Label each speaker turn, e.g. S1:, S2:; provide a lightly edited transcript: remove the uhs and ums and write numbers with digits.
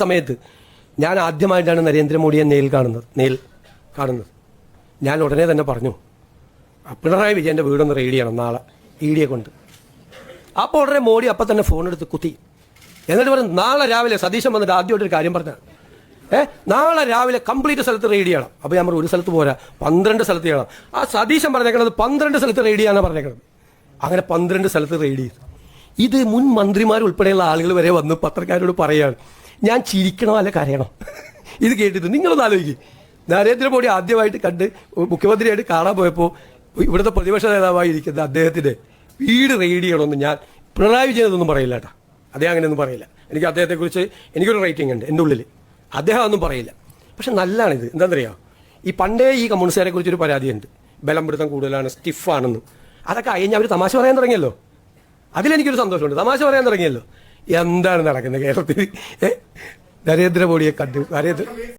S1: സമയത്ത് ഞാൻ ആദ്യമായിട്ടാണ് നരേന്ദ്രമോദിയെ നേരിൽ കാണുന്നത്. ഞാൻ ഉടനെ തന്നെ പറഞ്ഞു, പിണറായി വിജയൻ്റെ വീടൊന്ന് റെയ്ഡ് ചെയ്യണം നാളെ ഇഡിയെ കൊണ്ട്. അപ്പോൾ ഉടനെ മോഡി അപ്പം തന്നെ ഫോൺ എടുത്ത് കുത്തി. എന്നിട്ട് പറഞ്ഞു, നാളെ രാവിലെ സതീശൻ വന്നിട്ട് ആദ്യമായിട്ടൊരു കാര്യം പറഞ്ഞാൽ നാളെ രാവിലെ കംപ്ലീറ്റ് സ്ഥലത്ത് റെയ്ഡ് ചെയ്യണം. അപ്പോൾ ഞാൻ പറഞ്ഞു, ഒരു സ്ഥലത്ത് പോരാ, 12 സ്ഥലത്ത് ചെയ്യണം. ആ സതീശൻ പറഞ്ഞേക്കണത് 12 സ്ഥലത്ത് റെയ്ഡ് ചെയ്യാനാണ് പറഞ്ഞേക്കണത്. അങ്ങനെ 12 സ്ഥലത്ത് റെയ്ഡ് ചെയ്തു. ഇത് മുൻ മന്ത്രിമാരുൾപ്പെടെയുള്ള ആളുകൾ വരെ വന്ന് പത്രക്കാരോട് പറയുകയാണ്. ഞാൻ ചിരിക്കണോ അല്ല കരയണോ ഇത് കേട്ടിട്ട്? നിങ്ങളൊന്ന് ആലോചിക്കും. നരേന്ദ്രമോദി ആദ്യമായിട്ട് കണ്ട് മുഖ്യമന്ത്രിയായിട്ട് കാണാൻ പോയപ്പോൾ ഇവിടുത്തെ പ്രതിപക്ഷ നേതാവായി ഇരിക്കുന്ന അദ്ദേഹത്തിൻ്റെ വീട് റെയ്ഡ് ചെയ്യണമെന്ന് ഞാൻ പിണറായി വിജയൻ ഇതൊന്നും പറയില്ല കേട്ടോ. അദ്ദേഹം അങ്ങനെയൊന്നും പറയില്ല. എനിക്ക് അദ്ദേഹത്തെക്കുറിച്ച് എനിക്കൊരു റേറ്റിംഗ് ഉണ്ട് എൻ്റെ ഉള്ളിൽ. അദ്ദേഹം ഒന്നും പറയില്ല. പക്ഷെ നല്ലതാണിത്. എന്താണെന്നറിയാം, ഈ പണ്ടേ ഈ കമ്മ്യൂണിസ്റ്റുകാരെ കുറിച്ചൊരു പരാതിയുണ്ട്, ബലം പിടുത്തം കൂടുതലാണ്, സ്റ്റിഫാണെന്ന്. അതൊക്കെ കഴിഞ്ഞ് അവർ തമാശ പറയാൻ തുടങ്ങിയല്ലോ. അതിലെനിക്കൊരു സന്തോഷമുണ്ട്. തമാശ പറയാൻ തുടങ്ങിയല്ലോ. എന്താണ് നടക്കുന്നത് കേരളത്തിൽ? നരേന്ദ്രമോദിയെ കണ്ടു